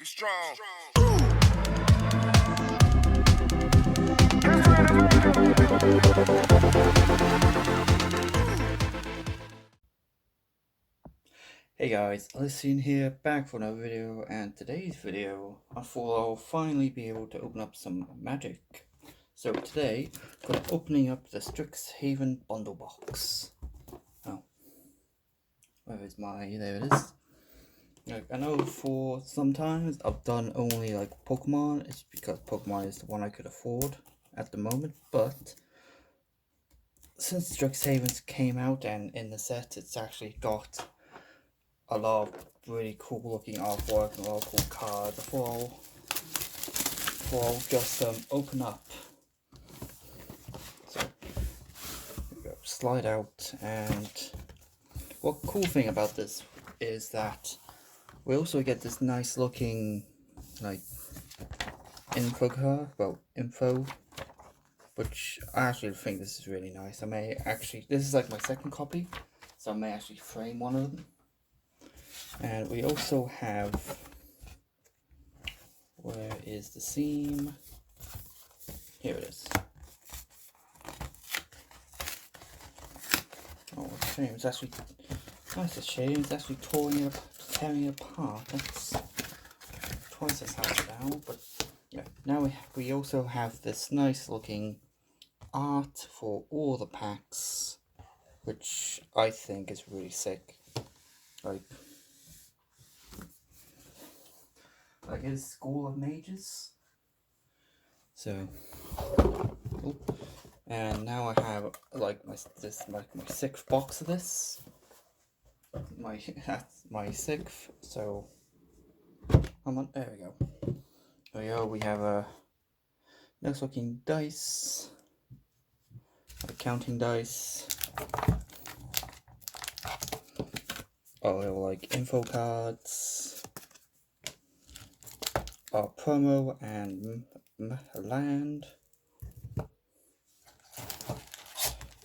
strong. Hey guys, Elysian here, back for another video, and today's video, I thought I'll finally be able to open up some magic. So today, we're opening up the Strixhaven bundle box. Oh, where is there it is. I know for sometimes I've done only like Pokemon, it's because Pokemon is the one I could afford at the moment, but since Strixhaven came out and in the set it's actually got a lot of really cool looking artwork and a lot of cool cards. I thought I'll just open up. So we go, slide out, and what cool thing about this is that we also get this nice looking like info card, info, which I actually think this is really nice. This is like my second copy, so I may actually frame one of them. And we also have, where is the seam? Here it is. Oh, what a shame. That's a shame. It's actually tearing it apart. That's twice as hard now. But yeah, now we also have this nice looking art for all the packs, which I think is really sick. Like his School of Mages. So, and now I have like my sixth box of this. That's my sixth. So, come on, there we go. There we go. We have a nice looking dice, counting dice. Oh, like info cards. Our promo and land,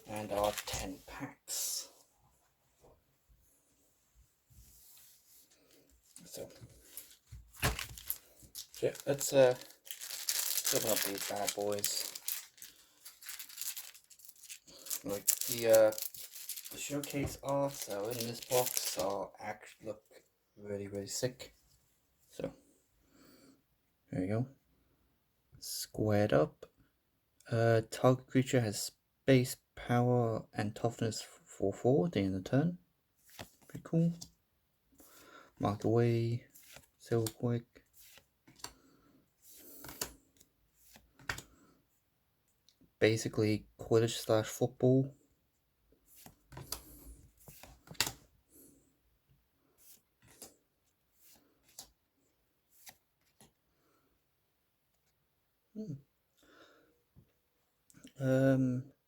and our 10 packs. So yeah, let's open up these bad boys. Like the showcase arts that are in this box actually look really sick. So there you go. Squared up. Target creature has space, power, and toughness for 4 at the end of the turn. Pretty cool. Mark away. So quick. Basically Quidditch / football.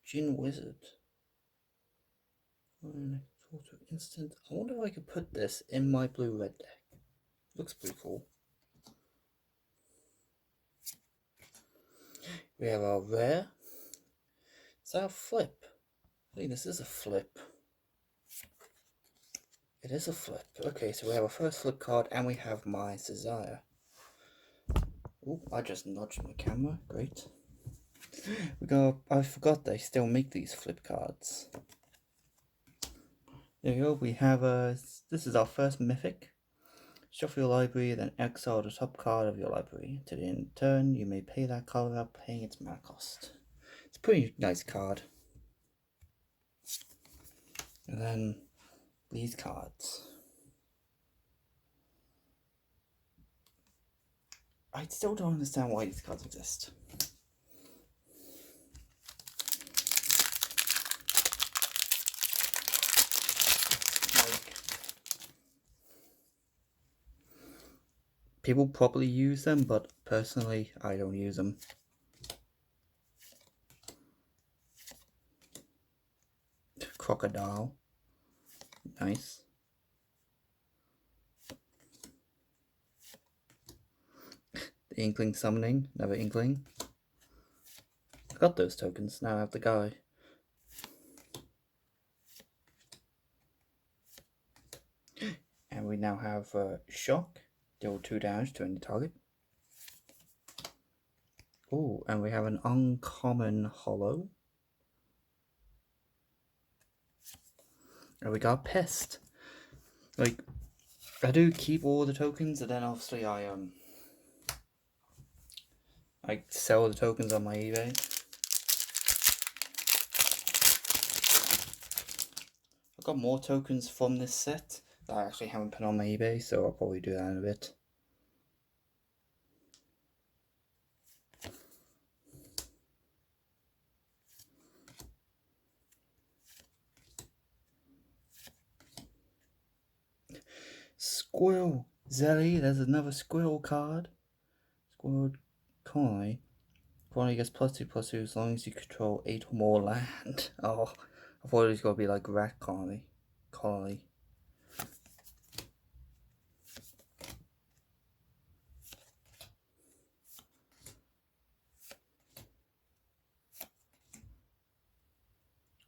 Gin Wizard. Instant. I wonder if I could put this in my blue-red deck. Looks pretty cool. We have our rare. Is that a flip? I think this is a flip. It is a flip. Okay, so we have our first flip card, and we have my Desire. Oh, I just nudged my camera. Great. I forgot they still make these flip cards. There you go. We have this is our first Mythic. Shuffle your library, then exile the top card of your library. To the end of the turn, you may pay that card without paying its mana cost. It's a pretty nice card. And then these cards. I still don't understand why these cards exist. People probably use them, but personally, I don't use them. Crocodile. Nice. The Inkling Summoning. Another Inkling. I got those tokens. Now I have the guy. And we now have Shock. Deal 2 damage to any target. Oh, and we have an uncommon hollow. And we got Pest. Like, I do keep all the tokens, and then obviously I sell the tokens on my eBay. I've got more tokens from this set that I actually haven't put on my eBay, so I'll probably do that in a bit. Squirrel! Zelly, there's another Squirrel card. Squirrel Colony. Colony gets +2/+2 as long as you control 8 or more land. Oh, I thought it was going to be like Rat Colony.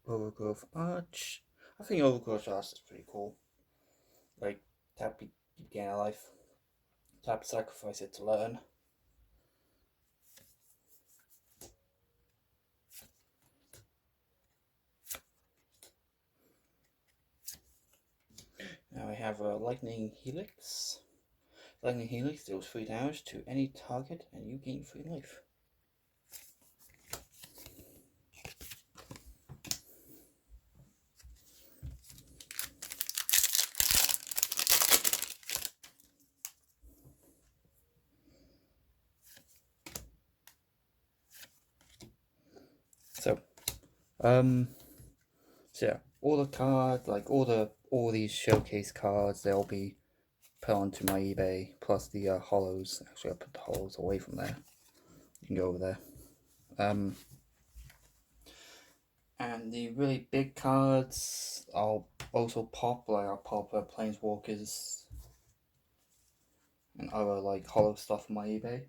Overgrowth Arch. I think Overgrowth Arch is pretty cool. Like, tap, you gain a life. Tap, sacrifice it to learn. Now we have a Lightning Helix. Lightning Helix deals 3 damage to any target and you gain 3 life. So yeah, all the cards, like all these showcase cards, they'll be put onto my eBay, plus the hollows. Actually, I'll put the hollows away from there. You can go over there. And the really big cards, I'll also pop, like I'll pop Planeswalkers and other like hollow stuff on my eBay.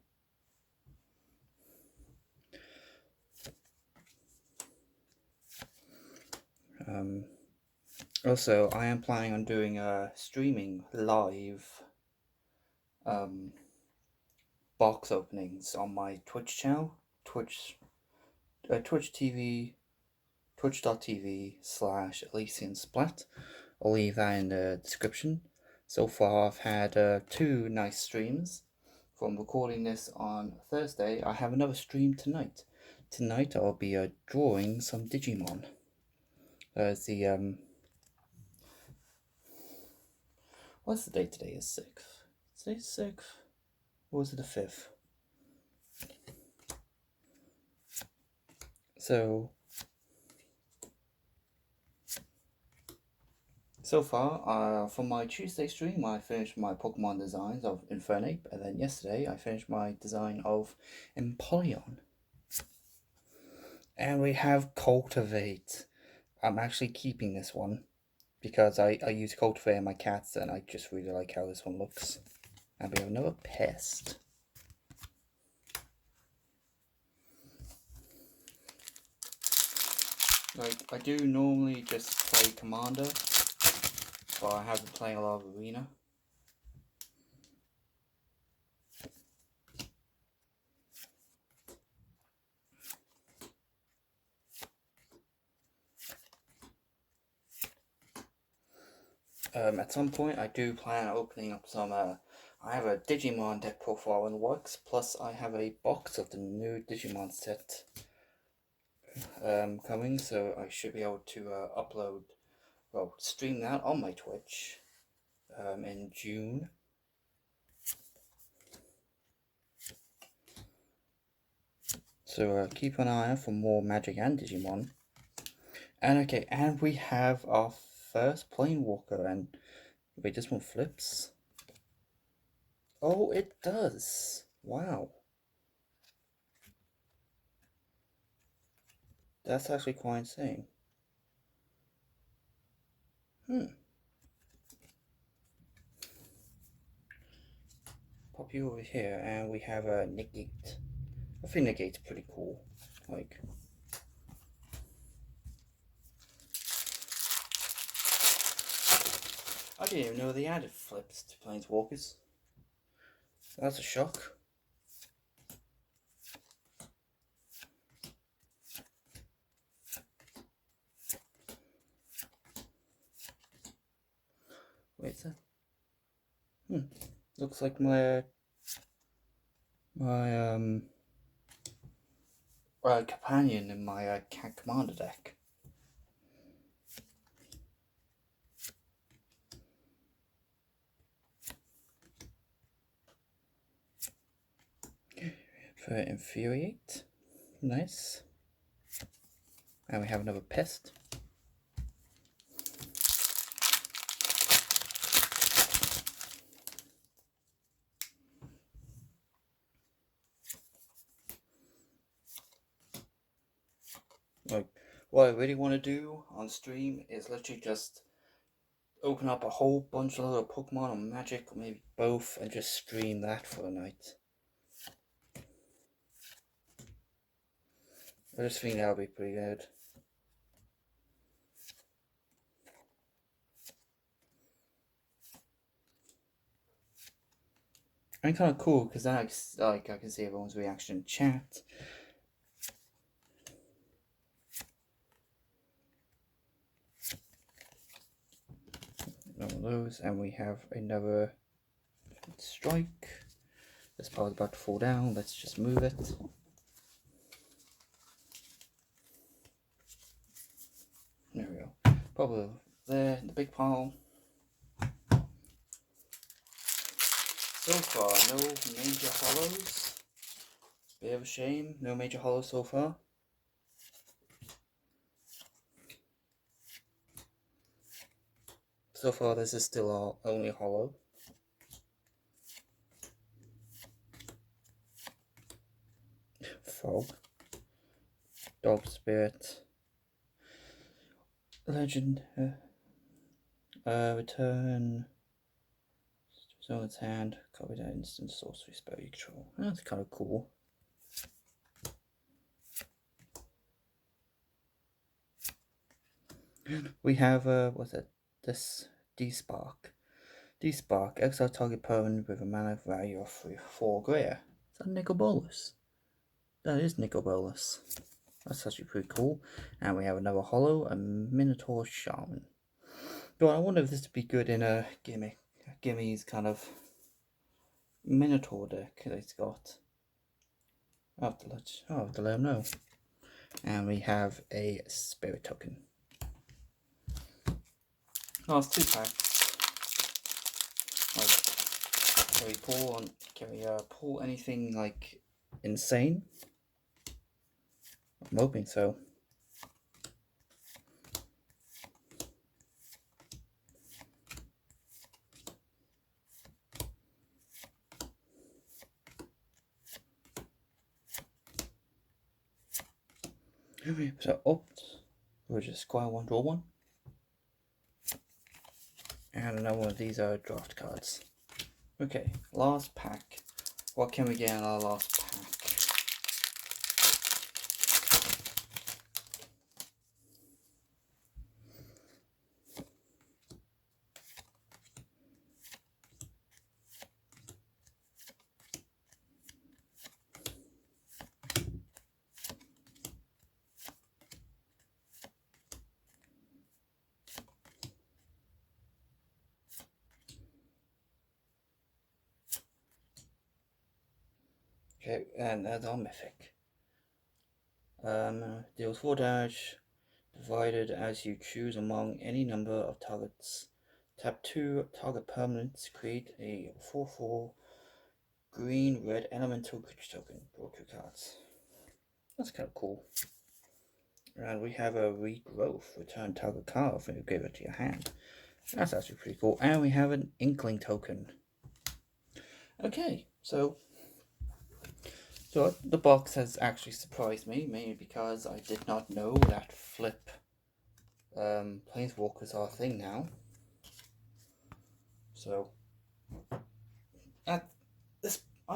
Also, I am planning on doing streaming live box openings on my Twitch channel, twitch.tv/ElysianSplat. I'll leave that in the description. So far, I've had 2 nice streams. From recording this on Thursday, I have another stream tonight. Tonight, I'll be drawing some Digimon. What's the date today? Is 6th. Today's 6th. Or was it the 5th? So far, for my Tuesday stream, I finished my Pokemon designs of Infernape, and then yesterday I finished my design of Empoleon. And we have Cultivate. I'm actually keeping this one because I use Cultivate on my cats, and I just really like how this one looks. And we have another Pest. Like, I do normally just play Commander, but I have been playing a lot of Arena. At some point, I do plan on opening up some. I have a Digimon deck profile in the works. Plus, I have a box of the new Digimon set coming, so I should be able to stream that on my Twitch in June. So keep an eye out for more Magic and Digimon. And okay, and we have our first Planewalker, and wait, this one flips. Oh, it does. Wow. That's actually quite insane. Pop you over here, and we have a Negate. I think Negate's pretty cool. Like, I didn't even know they added flips to Planeswalkers. That's a shock. Wait, is that? Looks like my companion in my cat commander deck. For Furiate, nice. And we have another Pest. Like, what I really want to do on stream is literally just open up a whole bunch of little Pokemon or Magic, or maybe both, and just stream that for the night. I just think that would be pretty good. And kind of cool because then I can see everyone's reaction in chat. One of those, and we have another strike. This power's about to fall down. Let's just move it. There we go. Probably there in the big pile. So far, no major hollows. Bit of a shame, no major hollows so far. So far, this is still our only hollow. Fog. Dog Spirit. Legend. Return. So its hand. Copy that instant sorcery spell you control. That's kind of cool. We have what's it? This D-Spark. D-Spark, exile target permanent with a mana value of 4 greater. Is that Nicol Bolas? That is Nicol Bolas. That's actually pretty cool. And we have another hollow, a Minotaur Shaman. But I wonder if this would be good in a Gimme's kind of Minotaur deck that he's got. I'll have to let him know. And we have a Spirit Token. Oh, it's 2 packs. Like, can we pull anything like insane? I'm hoping so. So opt, we'll just squire 1, draw 1. And another one of these are draft cards. Okay, last pack. What can we get in our last pack? Okay, and that's our Mythic. Deals 4 damage, divided as you choose among any number of targets. Tap 2 target permanents, create a 4/4 green-red elemental creature token. Draw 2 cards. That's kind of cool. And we have a regrowth, return target card when you give it to your hand. That's actually pretty cool. And we have an Inkling token. Okay, so the box has actually surprised me, mainly because I did not know that flip Planeswalkers are a thing now. So, I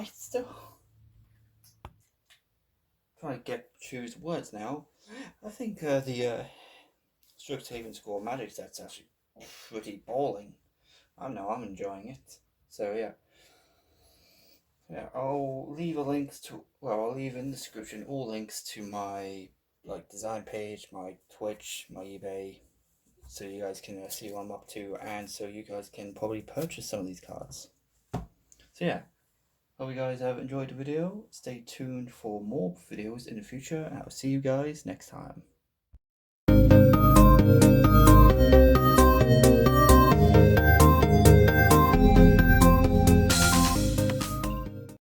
still trying to choose words now. I think the Strixhaven score Magic set's actually pretty balling. I don't know, I'm enjoying it. So yeah. Yeah, I'll leave I'll leave in the description all links to my design page, my Twitch, my eBay, so you guys can see what I'm up to, and so you guys can probably purchase some of these cards. So yeah, hope you guys have enjoyed the video. Stay tuned for more videos in the future, and I'll see you guys next time.